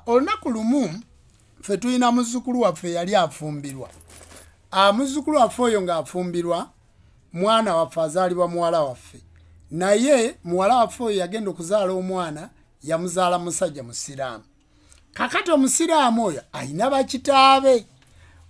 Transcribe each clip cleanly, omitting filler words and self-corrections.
Olunaku lumu ffe tulina muzzukulu waffe yali afumbirwa. Muzzukulu waffe oyo ng'afumbirwa mwana waffe azaalibwa muwala waffe. Naye muwala waffe oyo yagenda okuzaala omwana yamuzaala musajja musiraamu. Kakati omusiraamu oyo ayina bakitaabe.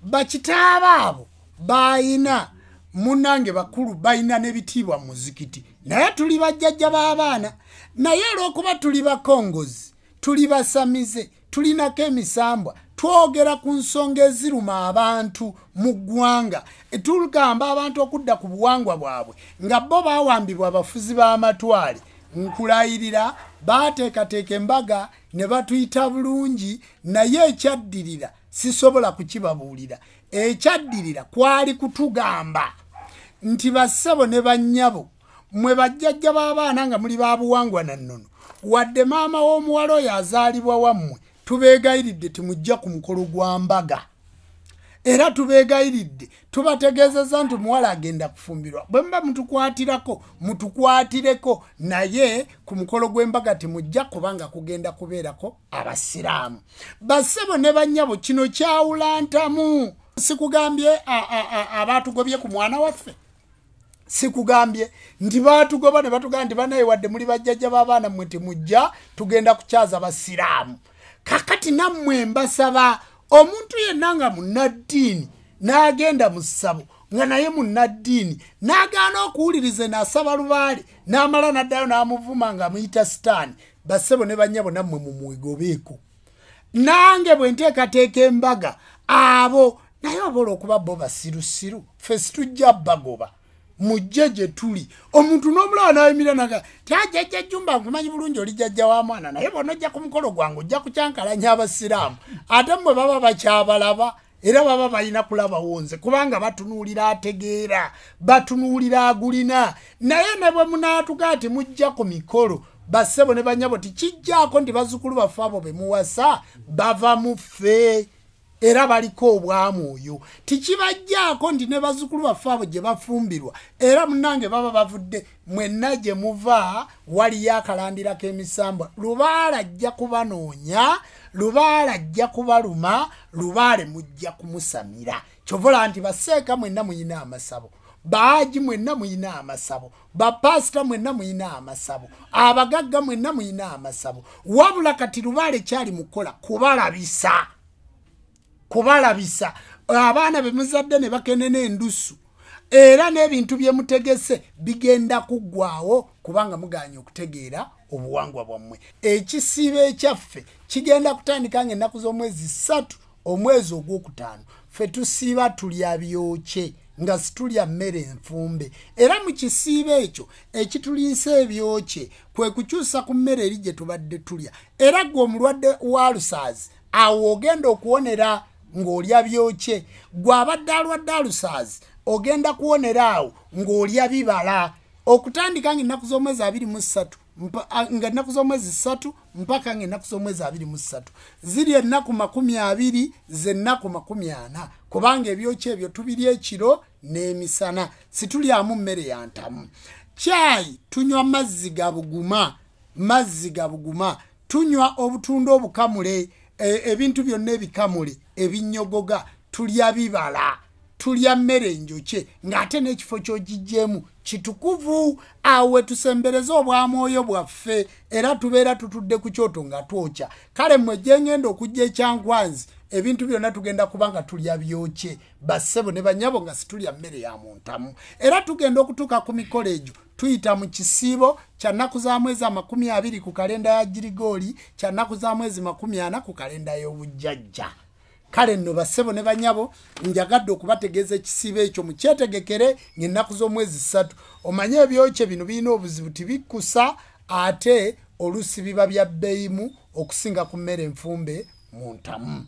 Bakitaabe abo bayina munnange bakulu bayina n'ebitiibwa mu muzikiti. Naye tuli bajjajja b'abaana. Naye olw'okuba tuli bakongozi, tuli basamize, tulinako emisambwa, twogera ku nsonga eziruma abantu mu ggwanga. Tugamba abantu okudda ku buwangwa bwabwe nga bo baawambibwa abafuzi b'amatwale. Nkulayirira baateekateeka embaga ne batuyita bulungi, naye ekyaddirira sisobola kukibabuulira. Ekyaddirira kwali kutugamba nti bassebo ne bannyabo mwe bajjajja b'abaana nga muli ba buwangwa na nnono, wadde maama w'omuwala oyo azaalibwa wammwe, tubeegayiridde timujja ku mukolo gwa mbaga. Era tubeegayiridde tubategeezezza nti muwala agenda kufumbirwa. Bwe muba mutukwatirako mutukwatireko, naye ku mukolo gw'embaga timujja kubanga kugenda kubeerako abasiraamu. Bassebo ne bannyabo kino kyawula ntamu. Sikugambye abaatugobye ku mwana waffe. Sikugambye nti baatugoba ne batugamba nti banaye wadde muli bajjajja b'abaana mmwe temujja, tugenda kukyaza basiraamu. Kakati nammwe mbasaba omuntu yenna nga munnaddiini n'agenda mu ssabo nga naye munnaddiini n'agaana okuwuliriza n'asaba lubaale n'amala n'addayo n'amuvuma nga muyita sitaani, bassebo ne bannyabo nammwe mumwegobeeko. Nange bwe nteekateeka embaga abo naye obola okuba bo basirusiru, ffe situjja bagoba. Mujje gye tuli. Omuntu n'omulaba n'ayimira naga tyajjajja Jjumba nkumanyi bulungi oli jjajja wa mwana, naye bw'onojja ojja ku mukolo gwange ojja kukyankalanya abasiraamu. Ate mmwe baba bakyabalaba era baba balina kulaba wonze kubanga batunuulira ategeera, batunuulira agulina. Naye ne bwe munaatuga ati mujja ku mikolo, bassebo ne bannyabo tikijjaako nti bazzukulu baffe abo be muwasa bava mu ffe era baliko obwamwoyo. Tikibajjaako nti ne bazzukulu baffe abo gye bafumbirwa era munnange baba bavudde mwenna gye muva waliyo akalandirako emisambwa. Lubaale ajja kubanoonya, lubaale ajja kubaluma, lubaale mujja kumusamira. Kyovola nti baseeka mwenna muyina amasabo, baaji mwenna muyina amasabo, bapasita mwenna muyina amasabo, abagagga mwenna muyina amasabo. Wabula kati lubaale kyali mukola kubalabisa. Kubalabisa abaana be muzadde ne bakenena endusu era n'ebintu bye mutegese bigenda kuggwaawo kubanga muganye okutegeera obuwangwa bwammwe. Ekisiibo ekyaffe kigenda kutandika ng'ennaku z'omwezi 3 omwezi ogwokutaano. Ffe tusiiba tulya byokye nga situlya mmere enfumbe, era mu kisiibo ekyo ekituliisa ebyokye kwe kukyusa ku mmere eri gye tubadde tulya. Era gwe omulwadde wa lusaazi awo ogenda okuwonera ng'olya byokye. Gwe abadde alwadde alusaazi ogenda kuwonera awo ng'olya bibala okutandika ng'ennaku z'omwezi 23 nga ennaku z'omwezi 3 mpaka ng'ennaku z'omwezi 23 ziri ennaku 20 z'ennaku 40 kubanga ebyokye ebyo tubirya ekiro n'emisana, situlyamu mmere ya ntamu. Caayi tunywa mazzi ga buguma, mazzi ga buguma, tunywa obutunda obukamule, ebintu byonna ebikamule ebinyogoga, tulya bibala, tulya mmere njokye ng'ate n'ekifo ky'ogijjeemu kitukuvu. Awe tusembereza obwamwoyo bwaffe era tubeera tutudde ku kyoto nga twokya. Kale mmwe gye ngenda okujja ekyankwanzi ebintu byonna tugenda kubanga tulya byokye, bassebo ne bannyabo nga situlya mmere ya muntamu. Era tugenda okutuuka ku mikolo egyo tuyita mu kisiibo kya nnaku za mwezi 20 ku kalenda ya Girigooli, kya nnaku za mwezi 40 ku kalenda y'obujjajja. Kale nno bassebo ne bannyabo njagadde okubategeeza ekisiibo ekyo mukyetegekere ng'ennaku z'omwezi 3. Omanye ebyokye bino birina obuzibu, tibikkusa ate oluusi biba bya bbeeyimu okusinga ku mmere enfumbe mu ntamu.